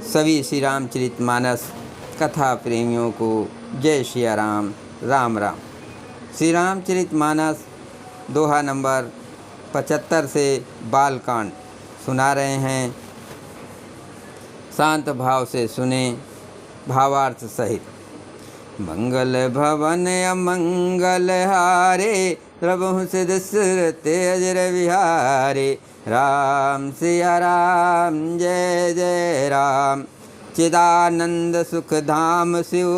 सभी श्री रामचरितमानस कथा प्रेमियों को जय श्री राम। राम राम। श्री रामचरितमानस दोहा नंबर 75 से बालकांड सुना रहे हैं। शांत भाव से सुने, भावार्थ सहित। मंगल भवन अमंगल हारे, प्रभु से दशरथ अजर विहारे। राम सिया राम जय जय राम। चिदानंद सुख धाम शिव,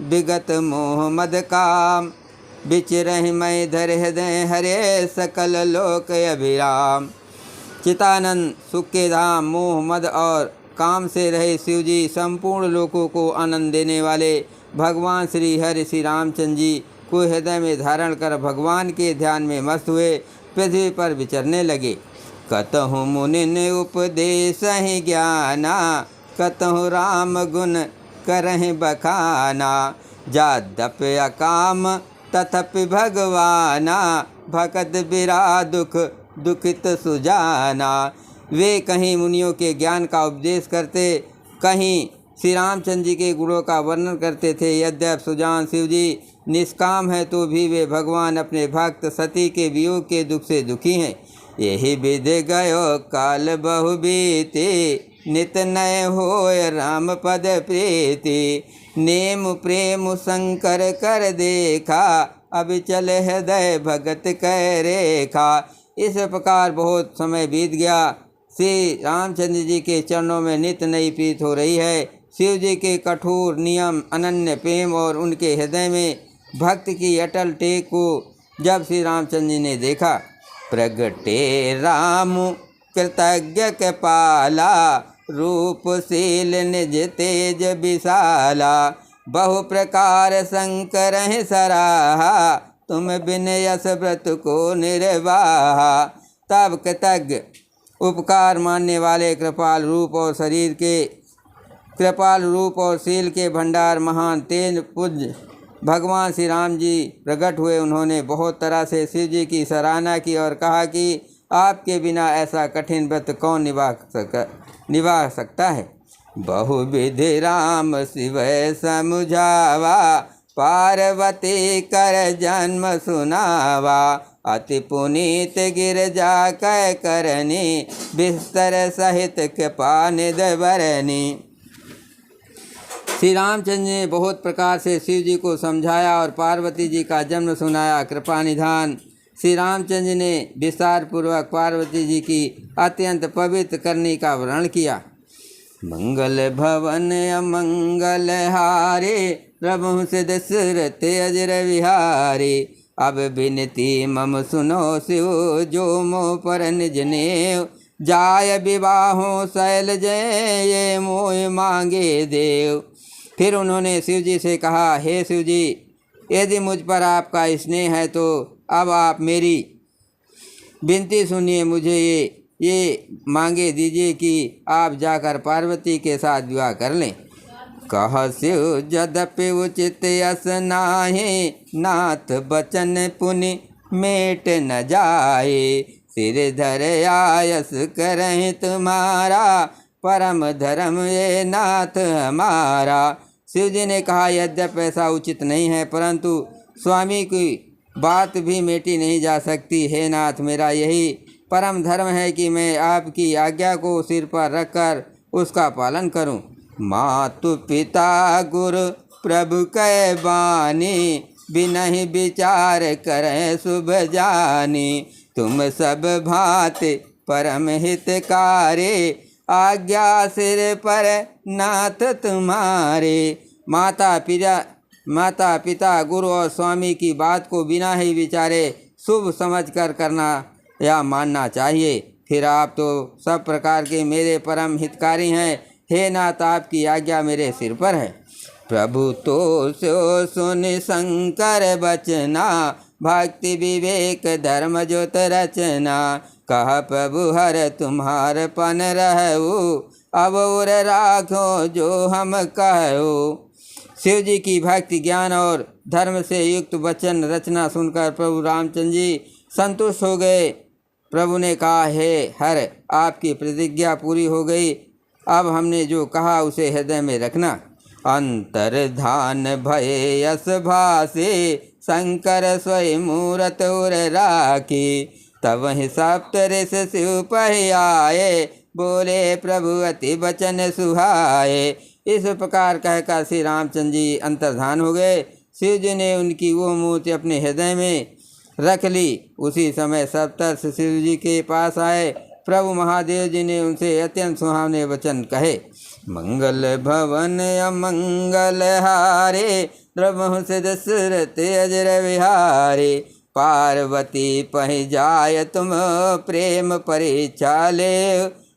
विगत मोह मद काम। बिचरहि मैं धर हृदय हरे, सकल लोक अभिराम। चितानंद सुख के धाम, मोह मद और काम से रहे शिव जी संपूर्ण लोकों को आनंद देने वाले भगवान श्री हरि श्री रामचंद्र जी को हृदय में धारण कर भगवान के ध्यान में मस्त हुए पृथ्वी पर विचरने लगे। कतहु मुनिन उपदेश ही ज्ञाना, कतहु राम गुण करहि बखाना। जादप अकाम तथपि भगवाना, भगत बिरा दुख दुखित सुजाना। वे कहीं मुनियों के ज्ञान का उपदेश करते, कहीं श्री रामचंद्र जी के गुणों का वर्णन करते थे। यद्यप सुजान शिव जी निष्काम है तो भी वे भगवान अपने भक्त सती के वियोग के दुख से दुखी हैं। यही विध गयो काल बहु बीते, नित नय होय राम पद प्रीति। नेम प्रेम शंकर कर देखा, अब चल हृदय भगत कै रेखा। इस प्रकार बहुत समय बीत गया। श्री रामचंद्र जी के चरणों में नित नई प्रीत हो रही है। शिव जी के कठोर नियम, अनन्य प्रेम और उनके हृदय में भक्त की अटल टेक को जब श्री रामचंद्र जी ने देखा, प्रगटे राम कृतज्ञ कृपाला। रूपशील निज तेज विशाला, बहु प्रकार शंकर सराहा। तुम बिन यस व्रत को निर्वाहा। तब कृतज्ञ, उपकार मानने वाले, कृपाल रूप और शील के भंडार, महान तेज पूज्य भगवान श्री राम जी प्रकट हुए। उन्होंने बहुत तरह से शिव जी की सराहना की और कहा कि आपके बिना ऐसा कठिन व्रत कौन निभा सकता है। बहुविधि राम शिव समुझावा, पार्वती कर जन्म सुनावा। अति पुनीत गिरजा कै करनी, बिस्तर सहित कृपा निध बरनी। श्री रामचंद्र ने बहुत प्रकार से शिव जी को समझाया और पार्वती जी का जन्म सुनाया। कृपा निधान श्री रामचंद्र ने विस्तार पूर्वक पार्वती जी की अत्यंत पवित्र करने का वर्णन किया। मंगल भवन अमंगल हारे, प्रभु से दशरथ अजर विहारे। अब बिनती मम सुनो शिव, जो मोह पर निज नेव। जाय विवाहो शैल जय, ये मोह मांगे देव। फिर उन्होंने शिव जी से कहा, हे शिव जी, यदि मुझ पर आपका स्नेह है तो अब आप मेरी विनती सुनिए। मुझे ये मांगे दीजिए कि आप जाकर पार्वती के साथ विवाह कर लें। कह शिव यद्यपि उचित यस नाहि, नाथ बचन पुनि मेट न जाए। सिर धर आयस करहि तुम्हारा, परम धर्म ये नाथ हमारा। शिव जी ने कहा, यद्यप ऐसा उचित नहीं है, परंतु स्वामी की बात भी मेटी नहीं जा सकती। हे नाथ, मेरा यही परम धर्म है कि मैं आपकी आज्ञा को सिर पर रखकर उसका पालन करूं। मातु पिता गुरु प्रभु कै बानी, बिनहि विचार करें शुभ जानी। तुम सब भांति परम हितकारे, आज्ञा सिर पर नाथ तुम्हारे। माता पिता गुरु और स्वामी की बात को बिना ही विचारे शुभ समझकर करना या मानना चाहिए। फिर आप तो सब प्रकार के मेरे परम हितकारी हैं। हे नाथ, आपकी आज्ञा मेरे सिर पर है। प्रभु तो सो सुन शंकर बचना, भक्ति विवेक धर्म ज्योत रचना। कह प्रभु हर तुम्हार पन रहू, अब और राखो जो हम कहो। शिव जी की भक्ति, ज्ञान और धर्म से युक्त वचन रचना सुनकर प्रभु रामचंद्र जी संतुष्ट हो गए। प्रभु ने कहा, हे हर, आपकी प्रतिज्ञा पूरी हो गई। अब हमने जो कहा उसे हृदय में रखना। अंतर्धान भय यस भासे शंकर स्वयं मूरत उर राखी। तब ही सप्तऋष शिव पहि आए बोले प्रभु अति बचन सुहाए। इस प्रकार कहकर श्री रामचंद्र जी अंतर्धान हो गए। शिव जी ने उनकी वो मूर्ति अपने हृदय में रख ली। उसी समय सप्तर्षि शिव जी के पास आए। प्रभु महादेव जी ने उनसे अत्यंत सुहावने वचन कहे। मंगल भवन अमंगल हारे द्रवहु से दशरथ अजर विहारे। पार्वती पहि जाय तुम प्रेम परीक्षा ले।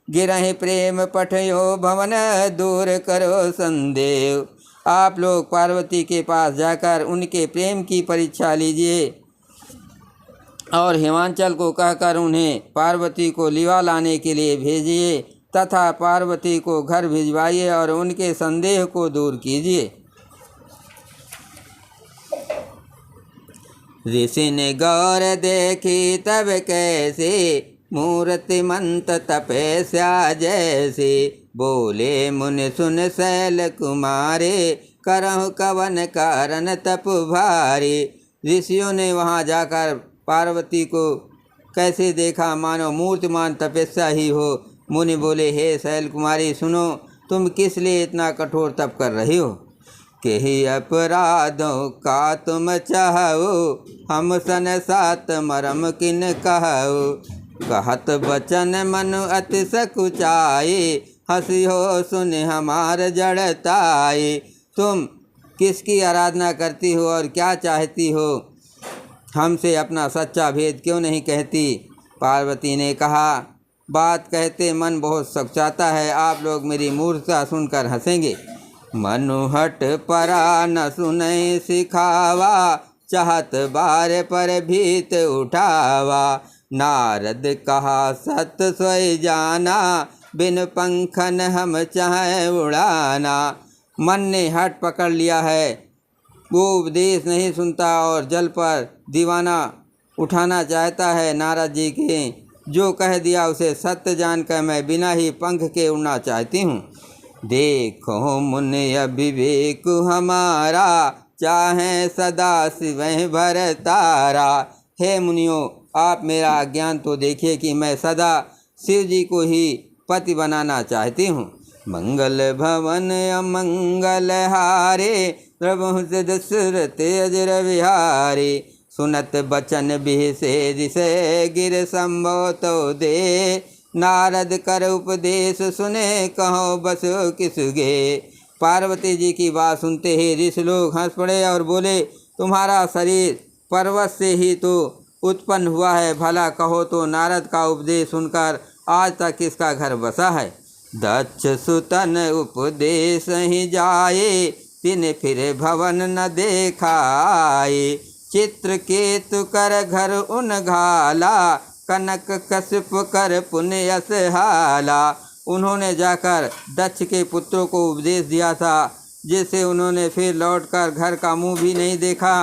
गिरहि प्रेम पठयो भवन दूर करो संदेव। आप लोग पार्वती के पास जाकर उनके प्रेम की परीक्षा लीजिए और हिमांचल को कहकर उन्हें पार्वती को लिवा लाने के लिए भेजिए तथा पार्वती को घर भिजवाइए और उनके संदेह को दूर कीजिए। ऋषि ने गौर देखी तब कैसे मूर्तिमंत तपस्या जैसे। बोले मुनि सुन शैल कुमारे करहु कवन कारण तप भारी। ऋषियों ने वहाँ जाकर पार्वती को कैसे देखा मानो मूर्तिमान तपस्या ही हो। मुनि बोले हे शैल कुमारी सुनो, तुम किस लिए इतना कठोर तप कर रही हो। केहि अपराधों का तुम चाहो हम सन सात मरम किन कहो। कहत बचन मनु अति सकुचाए हंसी हो सुन हमार जड़ताए। तुम किसकी आराधना करती हो और क्या चाहती हो, हमसे अपना सच्चा भेद क्यों नहीं कहती। पार्वती ने कहा बात कहते मन बहुत सकुचाता है। आप लोग मेरी मूर्खता सुनकर हंसेंगे। मनुहट परा न सुनै सिखावा चाहत बार पर भीत उठावा। नारद कहा सत सोई जाना बिन पंखन हम चाहे उड़ाना। मन ने हट पकड़ लिया है, वो उपदेश नहीं सुनता और जल पर दीवाना उठाना चाहता है। नारद जी के जो कह दिया उसे सत्य जानकर मैं बिना ही पंख के उड़ना चाहती हूँ। देखो मुनि अविवेक हमारा चाहे सदा शिव भर तारा। हे मुनियों, आप मेरा अज्ञान तो देखिए कि मैं सदा शिव जी को ही पति बनाना चाहती हूँ। मंगल भवन अमंगल हारे प्रभु से दशरथ अजर विहारे। सुनत बचन बिसे गिर संभव तो दे। नारद कर उपदेश सुने कहो बस किसगे। पार्वती जी की बात सुनते ही ऋषि लोग हंस पड़े और बोले तुम्हारा शरीर पर्वत से ही तो उत्पन्न हुआ है, भला कहो तो नारद का उपदेश सुनकर आज तक किसका घर बसा है। दक्ष सुतन उपदेश ही जाए तिन फिर भवन न देखाए। चित्रकेतु कर घर उन घाला कनक कश्यप कर पुण्य यश हाला। उन्होंने जाकर दक्ष के पुत्रों को उपदेश दिया था जिससे उन्होंने फिर लौटकर घर का मुंह भी नहीं देखा।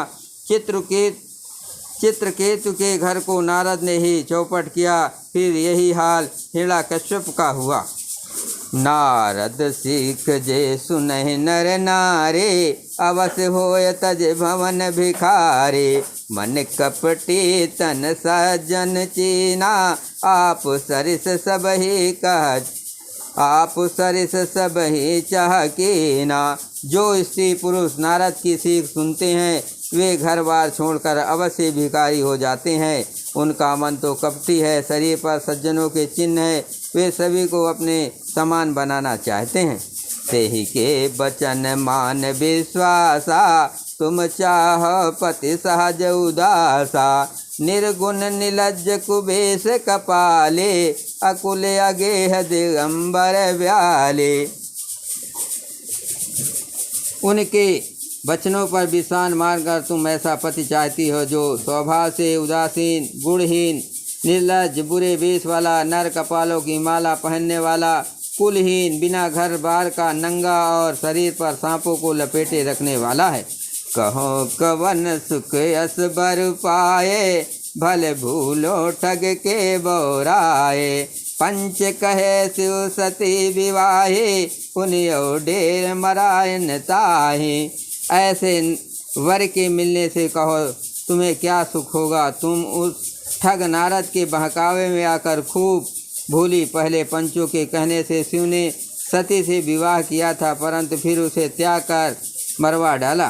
चित्रकेतु के घर को नारद ने ही चौपट किया। फिर यही हाल हिरण्यकश्यप का हुआ। नारद सीख जे सुनहि नर नारे अवश्य होय तज भवन भिखारे। मन कपटी तन सज्जन चीना आप सरिस सब ही कह आप सरिस सब ही चाह कीना। जो स्त्री पुरुष नारद की सीख सुनते हैं वे घर बार छोड़कर अवश्य भिखारी हो जाते हैं। उनका मन तो कपटी है, शरीर पर सज्जनों के चिन्ह है, वे सभी को अपने समान बनाना चाहते हैं। तेहि के बचन मान विश्वासा तुम चाह पति सहज उदासा। निर्गुण निलज्ज कुबेश कपाले अकुल अगेह दिगंबर व्याले। उनके वचनों पर विश्वास मारकर तुम ऐसा पति चाहती हो जो स्वभाव से उदासीन, गुणहीन, निर्लज्ज, बुरे वेश वाला, नर कपालों की माला पहनने वाला, कुलहीन, बिना घर बार का, नंगा और शरीर पर सांपों को लपेटे रखने वाला है। कहो कवन सुख यस बर पाए भले भूलो ठग के बोराए। पंच कहे शिव सती विवाहे, पुनियो ढेर मरायन ताहे। ऐसे वर के मिलने से कहो तुम्हें क्या सुख होगा। तुम उस ठग नारद के बहकावे में आकर खूब भूली। पहले पंचों के कहने से शिव ने सती से विवाह किया था, परंतु फिर उसे त्याग कर मरवा डाला।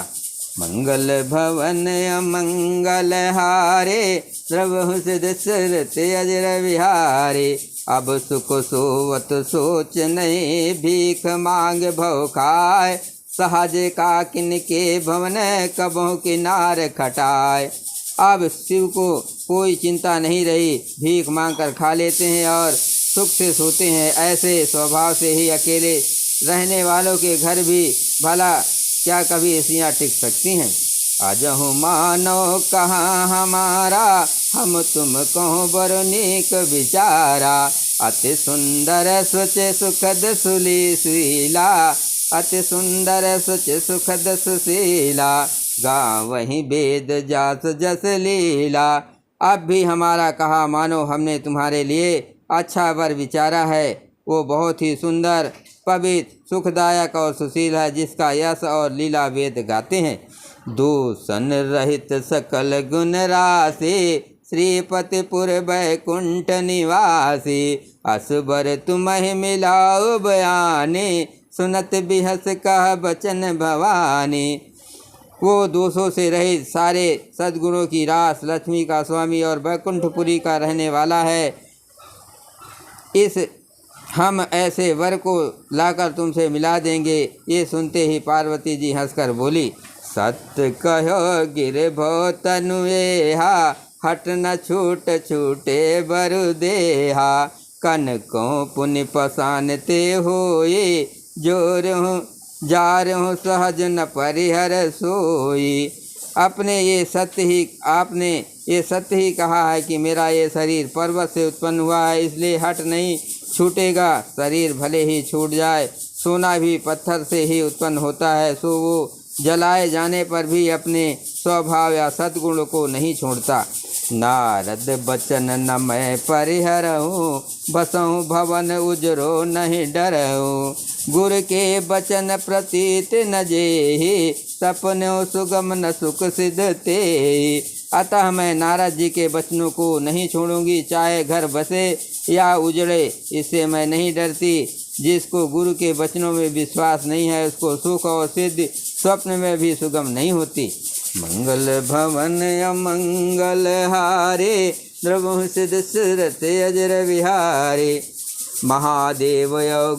मंगल भवन अमंगल हारे, द्रवहु सिद्ध दशरथ अजर विहारे। अब सुख सोवत सोच नहीं, भीख मांग भव खाए। सहज का किनके भवन, कबहु किनार खटाए। अब शिव को कोई चिंता नहीं रही, भीख मांग कर खा लेते हैं और सुख से सोते हैं। ऐसे स्वभाव से ही अकेले रहने वालों के घर भी भला क्या कभी स्त्रियाँ टिक सकती हैं। अजहु मानो कहाँ हमारा, हम तुम कहो बरु नीक विचारा। अति सुंदर सुच सुखद सुली सुशीला, अति सुंदर सुच सुखद सुशीला। गावहि वेद जास जस लीला। अब भी हमारा कहा मानो, हमने तुम्हारे लिए अच्छा वर विचारा है। वो बहुत ही सुंदर, पवित्र, सुखदायक और सुशील है, जिसका यश और लीला वेद गाते हैं। दूषण रहित सकल गुण राशि, श्रीपतिपुर बैकुंठ निवासी। असबर तुम्हें मिलाओ बयाने, सुनत बिहस कह बचन भवानी। वो दोषों से रहित, सारे सद्गुणों की रास, लक्ष्मी का स्वामी और बैकुंठपुरी का रहने वाला है। हम ऐसे वर को लाकर तुमसे मिला देंगे। ये सुनते ही पार्वती जी हंसकर बोली, सत्य कहो गिर भो तनुएहा, हट न छूट छूटे बरु देहा। कनकों पुण्य पसानते होए, जोर हूँ जार हूँ सहज न परिहर सोई। आपने ये सत्य ही कहा है कि मेरा ये शरीर पर्वत से उत्पन्न हुआ है, इसलिए हट नहीं छूटेगा। शरीर भले ही छूट जाए, सोना भी पत्थर से ही उत्पन्न होता है, सो वो जलाए जाने पर भी अपने स्वभाव या सद्गुण को नहीं छोड़ता। नारद बचन न मैं परिहरऊँ, बसऊँ भवन उजरो नहीं डरऊँ। गुरु के बचन प्रतीत न जेहि, सपनों सुगम न सुख सिद्ध ते। अतः मैं नारद जी के वचनों को नहीं छोड़ूंगी, चाहे घर बसे या उजड़े, इससे मैं नहीं डरती। जिसको गुरु के वचनों में विश्वास नहीं है, उसको सुख और सिद्धि स्वप्न में भी सुगम नहीं होती। मंगल भवन अमंगल हारे, द्रवहु सिद्ध दशरथ अजर विहारे। महादेव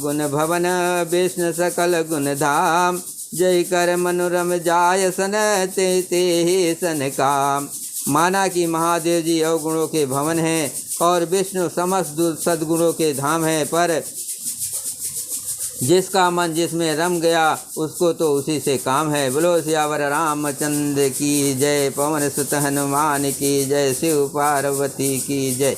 गुण भवन, विष्णु सकल गुण धाम। जय कर मनोरम जाय सन, ते ही सन काम। माना कि महादेव जी अवगुणों के भवन हैं और विष्णु समस्त सद्गुणों के धाम हैं, पर जिसका मन जिसमें रम गया उसको तो उसी से काम है। बोलो सियावर रामचंद्र की जय, पवन सुत हनुमान की जय, शिव पार्वती की जय।